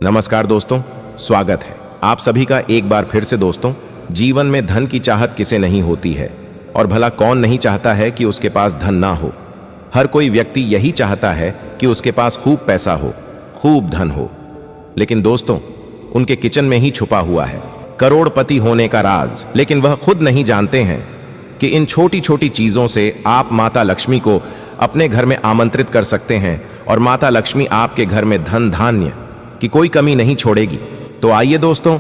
नमस्कार दोस्तों, स्वागत है आप सभी का एक बार फिर से। दोस्तों, जीवन में धन की चाहत किसे नहीं होती है, और भला कौन नहीं चाहता है कि उसके पास धन ना हो। हर कोई व्यक्ति यही चाहता है कि उसके पास खूब पैसा हो, खूब धन हो। लेकिन दोस्तों, उनके किचन में ही छुपा हुआ है करोड़पति होने का राज। लेकिन वह खुद नहीं जानते हैं कि इन छोटी छोटी चीजों से आप माता लक्ष्मी को अपने घर में आमंत्रित कर सकते हैं, और माता लक्ष्मी आपके घर में धन धान्य की कोई कमी नहीं छोड़ेगी। तो आइए दोस्तों,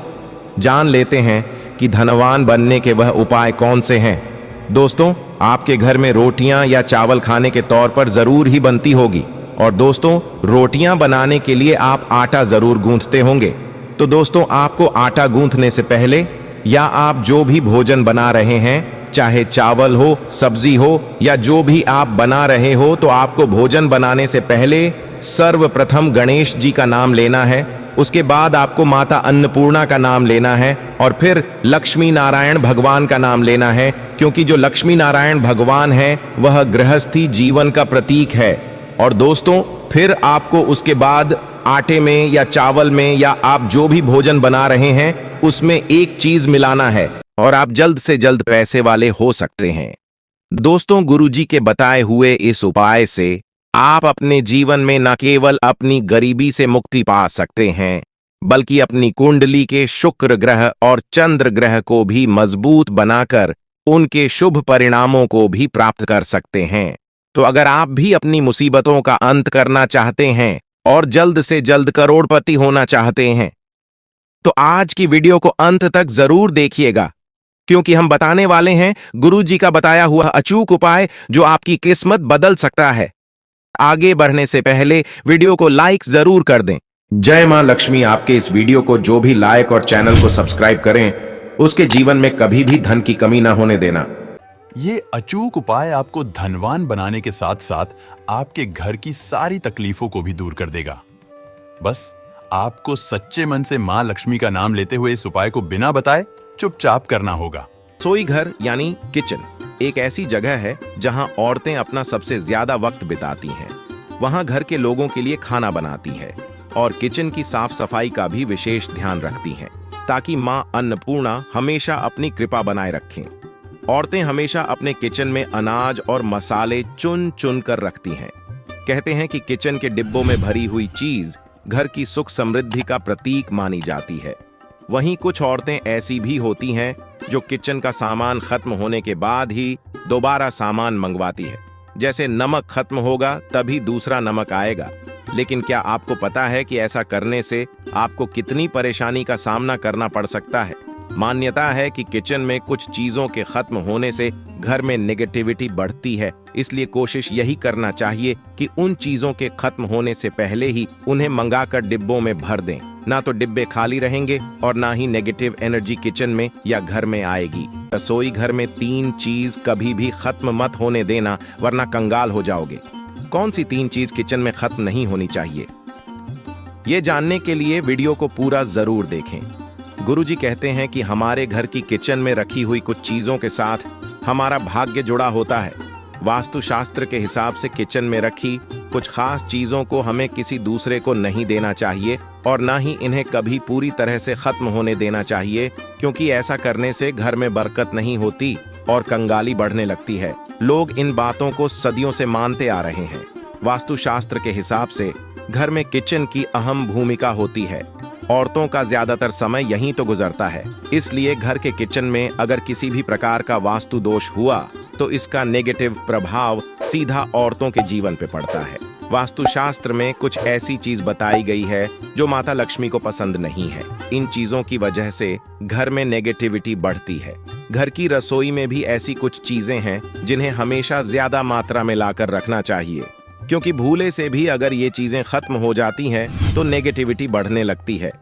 जान लेते हैं कि धनवान बनने के वह उपाय कौन से हैं। दोस्तों, आपके घर में रोटियां या चावल खाने के तौर पर जरूर ही बनती होगी, और दोस्तों, रोटियां बनाने के लिए आप आटा जरूर गूंथते होंगे। तो दोस्तों, आपको आटा गूंथने से पहले, या आप जो भी भोजन बना रहे हैं, चाहे चावल हो, सब्जी हो, या जो भी आप बना रहे हो, तो आपको भोजन बनाने से पहले सर्वप्रथम गणेश जी का नाम लेना है। उसके बाद आपको माता अन्नपूर्णा का नाम लेना है, और फिर लक्ष्मी नारायण भगवान का नाम लेना है, क्योंकि जो लक्ष्मी नारायण भगवान है वह गृहस्थी जीवन का प्रतीक है। और दोस्तों, फिर आपको उसके बाद आटे में या चावल में, या आप जो भी भोजन बना रहे हैं, उसमें एक चीज मिलाना है, और आप जल्द से जल्द पैसे वाले हो सकते हैं। दोस्तों, गुरुजी के बताए हुए इस उपाय से आप अपने जीवन में न केवल अपनी गरीबी से मुक्ति पा सकते हैं, बल्कि अपनी कुंडली के शुक्र ग्रह और चंद्र ग्रह को भी मजबूत बनाकर उनके शुभ परिणामों को भी प्राप्त कर सकते हैं। तो अगर आप भी अपनी मुसीबतों का अंत करना चाहते हैं और जल्द से जल्द करोड़पति होना चाहते हैं, तो आज की वीडियो को अंत तक जरूर देखिएगा, क्योंकि हम बताने वाले हैं गुरुजी का बताया हुआ अचूक उपाय जो आपकी किस्मत बदल सकता है। आगे बढ़ने से पहले वीडियो को लाइक जरूर कर दें। जय मां लक्ष्मी आपके इस वीडियो को जो भी लाइक और चैनल को सब्सक्राइब करें, उसके जीवन में कभी भी धन की कमी ना होने देना। ये अचूक उपाय आपको धनवान बनाने के साथ साथ आपके घर की सारी तकलीफों को भी दूर कर देगा। बस आपको सच्चे मन से मां लक्ष्मी का नाम लेते हुए इस उपाय को बिना बताए चुपचाप करना होगा। रसोई घर यानी किचन एक ऐसी जगह है जहां औरतें अपना सबसे ज्यादा वक्त बिताती हैं। वहां घर के लोगों के लिए खाना बनाती हैं और किचन की साफ सफाई का भी विशेष ध्यान रखती हैं, ताकि मां अन्नपूर्णा हमेशा अपनी कृपा बनाए रखें। औरतें हमेशा अपने किचन में अनाज और मसाले चुन चुन कर रखती हैं। कहते हैं कि किचन के डिब्बों में भरी हुई चीज घर की सुख समृद्धि का प्रतीक मानी जाती है। वहीं कुछ औरतें ऐसी भी होती हैं जो किचन का सामान खत्म होने के बाद ही दोबारा सामान मंगवाती है। जैसे नमक खत्म होगा तभी दूसरा नमक आएगा। लेकिन क्या आपको पता है कि ऐसा करने से आपको कितनी परेशानी का सामना करना पड़ सकता है? मान्यता है कि किचन में कुछ चीजों के खत्म होने से घर में नेगेटिविटी बढ़ती है, इसलिए कोशिश यही करना चाहिए कि उन चीजों के खत्म होने से पहले ही उन्हें मंगाकर डिब्बों में भर दें। ना तो डिब्बे खाली रहेंगे और ना ही नेगेटिव एनर्जी किचन में या घर में आएगी। रसोई घर में 3 चीज कभी भी खत्म मत होने देना, वरना कंगाल हो जाओगे। कौन सी 3 चीज किचन में खत्म नहीं होनी चाहिए, ये जानने के लिए वीडियो को पूरा जरूर देखें। गुरुजी कहते हैं कि हमारे घर की किचन में रखी हुई कुछ चीजों के साथ हमारा भाग्य जुड़ा होता है। वास्तुशास्त्र के हिसाब से किचन में रखी कुछ खास चीजों को हमें किसी दूसरे को नहीं देना चाहिए, और ना ही इन्हें कभी पूरी तरह से खत्म होने देना चाहिए, क्योंकि ऐसा करने से घर में बरकत नहीं होती और कंगाली बढ़ने लगती है। लोग इन बातों को सदियों से मानते आ रहे हैं। वास्तुशास्त्र के हिसाब से घर में किचन की अहम भूमिका होती है। औरतों का ज्यादातर समय यहीं तो गुजरता है, इसलिए घर के किचन में अगर किसी भी प्रकार का वास्तु दोष हुआ तो इसका नेगेटिव प्रभाव सीधा औरतों के जीवन पे पड़ता है। वास्तुशास्त्र में कुछ ऐसी चीज बताई गई है जो माता लक्ष्मी को पसंद नहीं है। इन चीजों की वजह से घर में नेगेटिविटी बढ़ती है। घर की रसोई में भी ऐसी कुछ चीजें हैं जिन्हें हमेशा ज्यादा मात्रा में लाकर रखना चाहिए, क्योंकि भूले से भी अगर ये चीजें खत्म हो जाती हैं तो नेगेटिविटी बढ़ने लगती है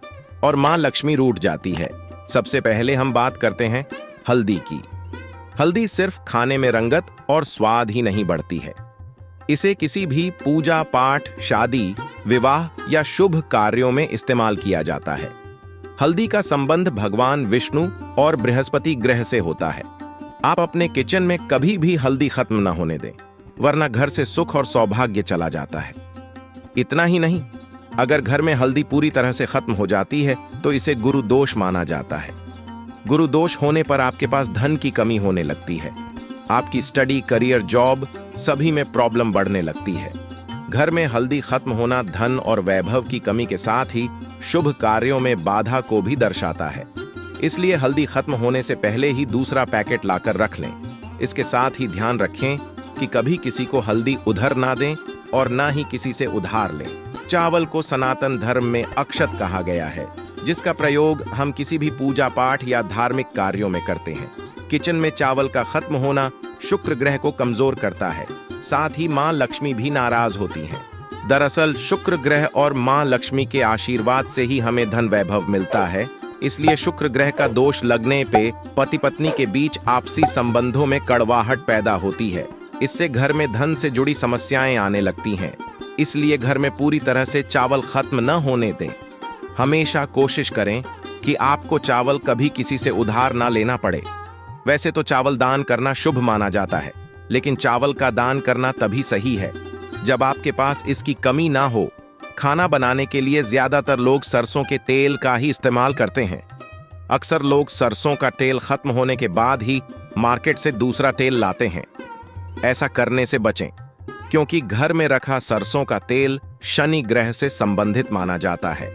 और मां लक्ष्मी रूठ जाती है। सबसे पहले हम बात करते हैं हल्दी की। हल्दी सिर्फ खाने में रंगत और स्वाद ही नहीं बढ़ती है, इसे किसी भी पूजा पाठ, शादी, विवाह या शुभ कार्यों में इस्तेमाल किया जाता है। हल्दी का संबंध भगवान विष्णु और बृहस्पति ग्रह से होता है। आप अपने किचन में कभी भी हल्दी खत्म न होने दें, वरना घर से सुख और सौभाग्य चला जाता है। इतना ही नहीं, अगर घर में हल्दी पूरी तरह से खत्म हो जाती है तो इसे गुरु दोष माना जाता है। गुरु दोष होने पर आपके पास धन की कमी होने लगती है। आपकी स्टडी, करियर, जॉब सभी में प्रॉब्लम बढ़ने लगती है। घर में हल्दी खत्म होना धन और वैभव की कमी के साथ ही शुभ कार्यों में बाधा को भी दर्शाता है। इसलिए हल्दी खत्म होने से पहले ही दूसरा पैकेट लाकर रख लें। इसके साथ ही ध्यान रखें कि कभी किसी को हल्दी उधर ना दें और ना ही किसी से उधार लें। चावल को सनातन धर्म में अक्षत कहा गया है, जिसका प्रयोग हम किसी भी पूजा पाठ या धार्मिक कार्यों में करते हैं। किचन में चावल का खत्म होना शुक्र ग्रह को कमजोर करता है, साथ ही मां लक्ष्मी भी नाराज होती हैं। दरअसल शुक्र ग्रह और मां लक्ष्मी के आशीर्वाद से ही हमें धन वैभव मिलता है। इसलिए शुक्र ग्रह का दोष लगने पे पति पत्नी के बीच आपसी संबंधों में कड़वाहट पैदा होती है। इससे घर में धन से जुड़ी समस्याएं आने लगती हैं। इसलिए घर में पूरी तरह से चावल खत्म न होने दें। हमेशा कोशिश करें कि आपको चावल कभी किसी से उधार ना लेना पड़े। वैसे तो चावल दान करना शुभ माना जाता है, लेकिन चावल का दान करना तभी सही है जब आपके पास इसकी कमी ना हो। खाना बनाने के लिए ज्यादातर लोग सरसों के तेल का ही इस्तेमाल करते हैं। अक्सर लोग सरसों का तेल खत्म होने के बाद ही मार्केट से दूसरा तेल लाते हैं। ऐसा करने से बचें, क्योंकि घर में रखा सरसों का तेल शनि ग्रह से संबंधित माना जाता है।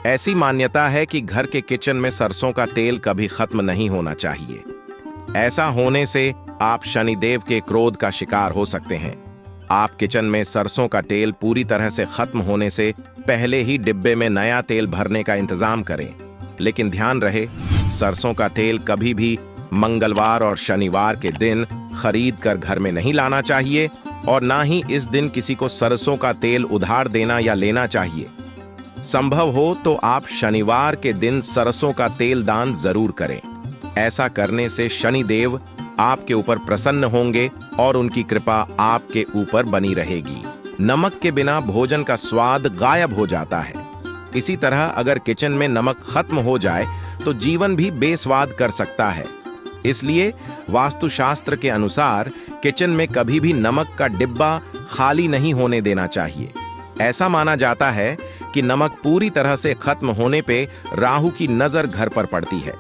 ऐसी मान्यता है कि घर के किचन में सरसों का तेल कभी खत्म नहीं होना चाहिए। ऐसा होने से आप शनिदेव के क्रोध का शिकार हो सकते हैं। आप किचन में सरसों का तेल पूरी तरह से खत्म होने से पहले ही डिब्बे में नया तेल भरने का इंतजाम करें। लेकिन ध्यान रहे, सरसों का तेल कभी भी मंगलवार और शनिवार के दिन खरीद कर घर में नहीं लाना चाहिए और ना ही इस दिन किसी को सरसों का तेल उधार देना या लेना चाहिए। संभव हो तो आप शनिवार के दिन सरसों का तेल दान जरूर करें। ऐसा करने से शनिदेव आपके ऊपर प्रसन्न होंगे और उनकी कृपा आपके ऊपर बनी रहेगी। नमक के बिना भोजन का स्वाद गायब हो जाता है। इसी तरह अगर किचन में नमक खत्म हो जाए तो जीवन भी बेस्वाद कर सकता है। इसलिए वास्तुशास्त्र के अनुसार किचन में कभी भी नमक का डिब्बा खाली नहीं होने देना चाहिए। ऐसा माना जाता है कि नमक पूरी तरह से खत्म होने पे राहु की नजर घर पर पड़ती है।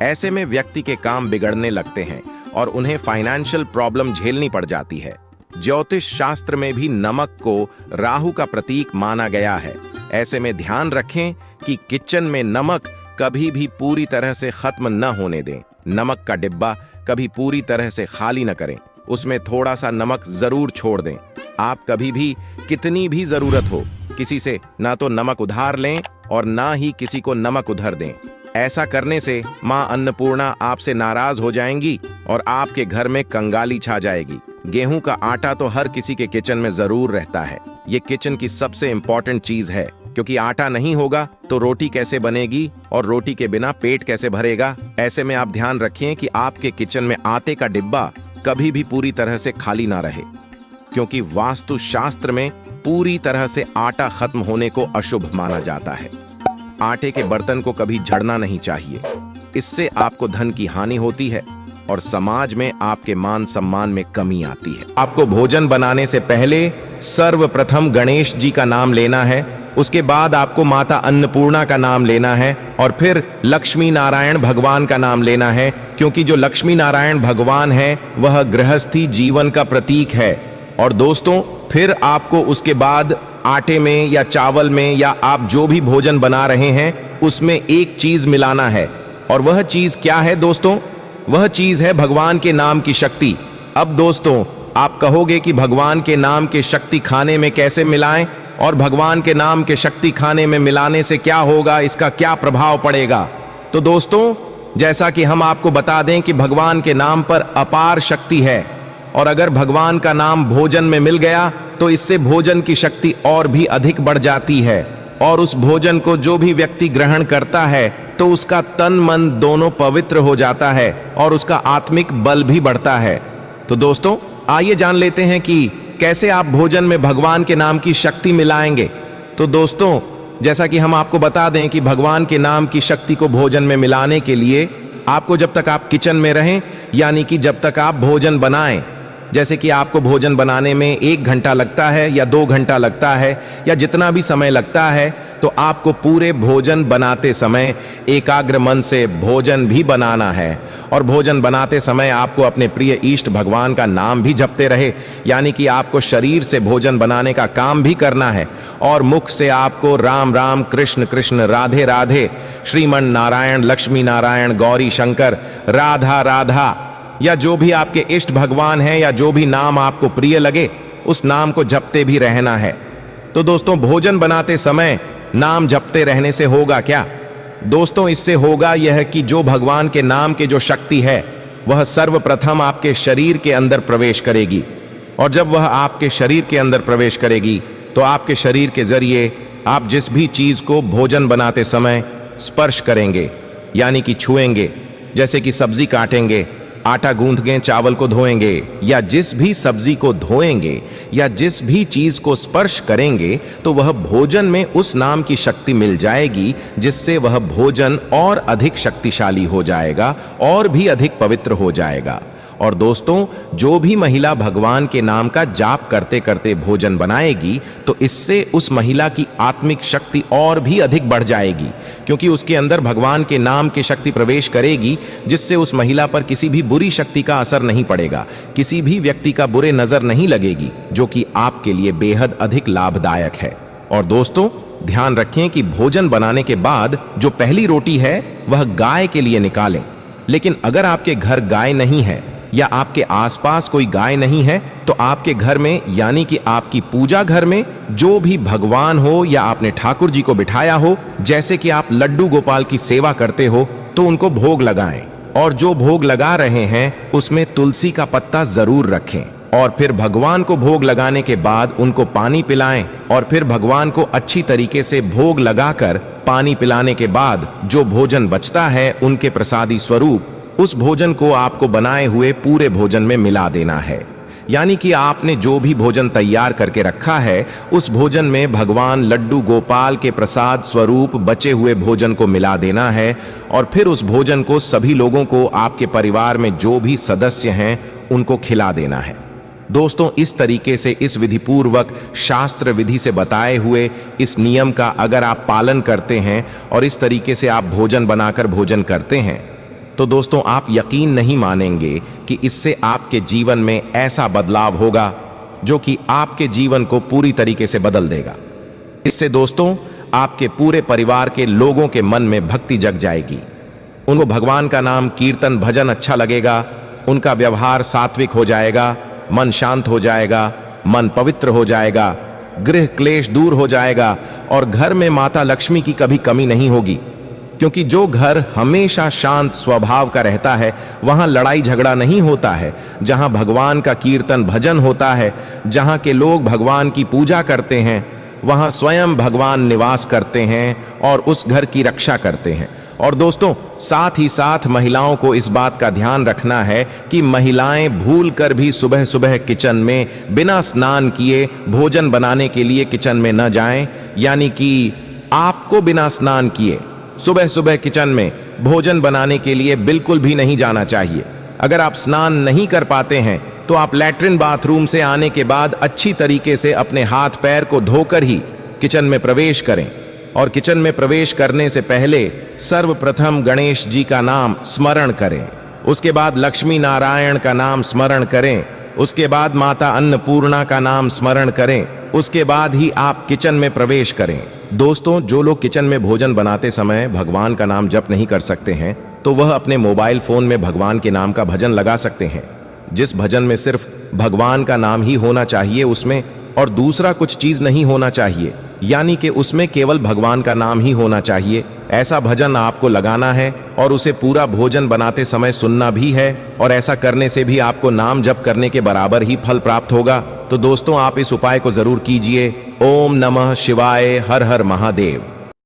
ऐसे में व्यक्ति के काम बिगड़ने लगते हैं और उन्हें फाइनेंशियल प्रॉब्लम झेलनी पड़ जाती है। ज्योतिष शास्त्र में भी नमक को राहु का प्रतीक माना गया है। ऐसे में ध्यान रखें कि किचन में नमक कभी भी पूरी तरह से खत्म न होने दें। नमक का डिब्बा कभी पूरी तरह से खाली न करें, उसमें थोड़ा सा नमक जरूर छोड़ दें। आप कभी भी कितनी भी जरूरत हो किसी से ना तो नमक उधार लें और ना ही किसी को नमक उधार दें। ऐसा करने से मां अन्नपूर्णा आपसे नाराज हो जाएंगी और आपके घर में कंगाली छा जाएगी। गेहूं का आटा तो हर किसी के किचन में जरूर रहता है। ये किचन की सबसे इंपॉर्टेंट चीज है, क्योंकि आटा नहीं होगा तो रोटी कैसे बनेगी और रोटी के बिना पेट कैसे भरेगा। ऐसे में आप ध्यान रखें कि आपके किचन में आटे का डिब्बा कभी भी पूरी तरह से खाली ना रहे, क्योंकि वास्तु शास्त्र में पूरी तरह से आटा खत्म होने को अशुभ माना जाता है। आटे के बर्तन को कभी झड़ना नहीं चाहिए, इससे आपको धन की हानि होती है और समाज में आपके मान सम्मान में कमी आती है। आपको भोजन बनाने से पहले सर्वप्रथम गणेश जी का नाम लेना है, उसके बाद आपको माता अन्नपूर्णा का नाम लेना है और फिर लक्ष्मी नारायण भगवान का नाम लेना है, क्योंकि जो लक्ष्मी नारायण भगवान है वह गृहस्थी जीवन का प्रतीक है। और दोस्तों, फिर आपको उसके बाद आटे में या चावल में या आप जो भी भोजन बना रहे हैं उसमें एक चीज मिलाना है। और वह चीज क्या है दोस्तों? वह चीज है भगवान के नाम की शक्ति। अब दोस्तों, आप कहोगे कि भगवान के नाम के शक्ति खाने में कैसे मिलाएं और भगवान के नाम के शक्ति खाने में मिलाने से क्या होगा, इसका क्या प्रभाव पड़ेगा? तो दोस्तों, जैसा कि हम आपको बता दें कि भगवान के नाम पर अपार शक्ति है और अगर भगवान का नाम भोजन में मिल गया तो इससे भोजन की शक्ति और भी अधिक बढ़ जाती है और उस भोजन को जो भी व्यक्ति ग्रहण करता है तो उसका तन मन दोनों पवित्र हो जाता है और उसका आत्मिक बल भी बढ़ता है। तो दोस्तों, आइए जान लेते हैं कि कैसे आप भोजन में भगवान के नाम की शक्ति मिलाएंगे। तो दोस्तों, जैसा कि हम आपको बता दें कि भगवान के नाम की शक्ति को भोजन में मिलाने के लिए आपको जब तक आप किचन में रहें, यानी कि जब तक आप भोजन बनाएं, जैसे कि आपको भोजन बनाने में 1 घंटा लगता है या 2 घंटा लगता है या जितना भी समय लगता है, तो आपको पूरे भोजन बनाते समय एकाग्र मन से भोजन भी बनाना है। और भोजन बनाते समय आपको अपने प्रिय इष्ट भगवान का नाम भी जपते रहे, यानी कि आपको शरीर से भोजन बनाने का काम भी करना है और मुख से आपको राम राम, कृष्ण कृष्ण, राधे राधे, श्रीमन नारायण, लक्ष्मी नारायण, गौरी शंकर, राधा राधा, या जो भी आपके इष्ट भगवान हैं या जो भी नाम आपको प्रिय लगे उस नाम को जपते भी रहना है। तो दोस्तों, भोजन बनाते समय नाम जपते रहने से होगा क्या? दोस्तों, इससे होगा यह कि जो भगवान के नाम के जो शक्ति है वह सर्वप्रथम आपके शरीर के अंदर प्रवेश करेगी, और जब वह आपके शरीर के अंदर प्रवेश करेगी तो आपके शरीर के जरिए आप जिस भी चीज को भोजन बनाते समय स्पर्श करेंगे, यानी कि छुएंगे, जैसे कि सब्जी काटेंगे, आटा गूंथेंगे, चावल को धोएंगे, या जिस भी सब्जी को धोएंगे या जिस भी चीज को स्पर्श करेंगे, तो वह भोजन में उस नाम की शक्ति मिल जाएगी, जिससे वह भोजन और अधिक शक्तिशाली हो जाएगा और भी अधिक पवित्र हो जाएगा। और दोस्तों, जो भी महिला भगवान के नाम का जाप करते करते भोजन बनाएगी, तो इससे उस महिला की आत्मिक शक्ति और भी अधिक बढ़ जाएगी, क्योंकि उसके अंदर भगवान के नाम की शक्ति प्रवेश करेगी, जिससे उस महिला पर किसी भी बुरी शक्ति का असर नहीं पड़ेगा, किसी भी व्यक्ति का बुरे नजर नहीं लगेगी, जो कि आपके लिए बेहद अधिक लाभदायक है। और दोस्तों, ध्यान रखें कि भोजन बनाने के बाद जो पहली रोटी है वह गाय के लिए निकालें। लेकिन अगर आपके घर गाय नहीं है या आपके आसपास कोई गाय नहीं है, तो आपके घर में, यानी कि आपकी पूजा घर में जो भी भगवान हो या आपने ठाकुर जी को बिठाया हो, जैसे कि आप लड्डू गोपाल की सेवा करते हो, तो उनको भोग लगाएं। और जो भोग लगा रहे हैं उसमें तुलसी का पत्ता जरूर रखें। और फिर भगवान को भोग लगाने के बाद उनको पानी पिलाएं, और फिर भगवान को अच्छी तरीके से भोग लगाकर पानी पिलाने के बाद जो भोजन बचता है उनके प्रसादी स्वरूप उस भोजन को आपको बनाए हुए पूरे भोजन में मिला देना है। यानी कि आपने जो भी भोजन तैयार करके रखा है उस भोजन में भगवान लड्डू गोपाल के प्रसाद स्वरूप बचे हुए भोजन को मिला देना है, और फिर उस भोजन को सभी लोगों को, आपके परिवार में जो भी सदस्य हैं, उनको खिला देना है। दोस्तों, इस तरीके से, इस विधि पूर्वक शास्त्र विधि से बताए हुए इस नियम का अगर आप पालन करते हैं और इस तरीके से आप भोजन बनाकर भोजन करते हैं, तो दोस्तों आप यकीन नहीं मानेंगे कि इससे आपके जीवन में ऐसा बदलाव होगा जो कि आपके जीवन को पूरी तरीके से बदल देगा। इससे दोस्तों आपके पूरे परिवार के लोगों के मन में भक्ति जग जाएगी, उनको भगवान का नाम, कीर्तन, भजन अच्छा लगेगा, उनका व्यवहार सात्विक हो जाएगा, मन शांत हो जाएगा, मन पवित्र हो जाएगा, गृह क्लेश दूर हो जाएगा, और घर में माता लक्ष्मी की कभी कमी नहीं होगी। क्योंकि जो घर हमेशा शांत स्वभाव का रहता है वहां लड़ाई झगड़ा नहीं होता है, जहां भगवान का कीर्तन भजन होता है, जहां के लोग भगवान की पूजा करते हैं, वहां स्वयं भगवान निवास करते हैं और उस घर की रक्षा करते हैं। और दोस्तों, साथ ही साथ महिलाओं को इस बात का ध्यान रखना है कि महिलाएं भूल कर भी सुबह सुबह किचन में बिना स्नान किए भोजन बनाने के लिए किचन में न जाएं। यानी कि आपको बिना स्नान किए सुबह सुबह किचन में भोजन बनाने के लिए बिल्कुल भी नहीं जाना चाहिए। अगर आप स्नान नहीं कर पाते हैं तो आप लैट्रिन बाथरूम से आने के बाद अच्छी तरीके से अपने हाथ पैर को धोकर ही किचन में प्रवेश करें। और किचन में प्रवेश करने से पहले सर्वप्रथम गणेश जी का नाम स्मरण करें, उसके बाद लक्ष्मी नारायण का नाम स्मरण करें, उसके बाद माता अन्नपूर्णा का नाम स्मरण करें, उसके बाद ही आप किचन में प्रवेश करें। दोस्तों, जो लोग किचन में भोजन बनाते समय भगवान का नाम जप नहीं कर सकते हैं, तो वह अपने मोबाइल फोन में भगवान के नाम का भजन लगा सकते हैं, जिस भजन में सिर्फ भगवान का नाम ही होना चाहिए उसमें, और दूसरा कुछ चीज नहीं होना चाहिए, यानी कि उसमें केवल भगवान का नाम ही होना चाहिए। ऐसा भजन आपको लगाना है और उसे पूरा भोजन बनाते समय सुनना भी है, और ऐसा करने से भी आपको नाम जप करने के बराबर ही फल प्राप्त होगा। तो दोस्तों, आप इस उपाय को जरूर कीजिए। ओम नमः शिवाय, हर हर महादेव।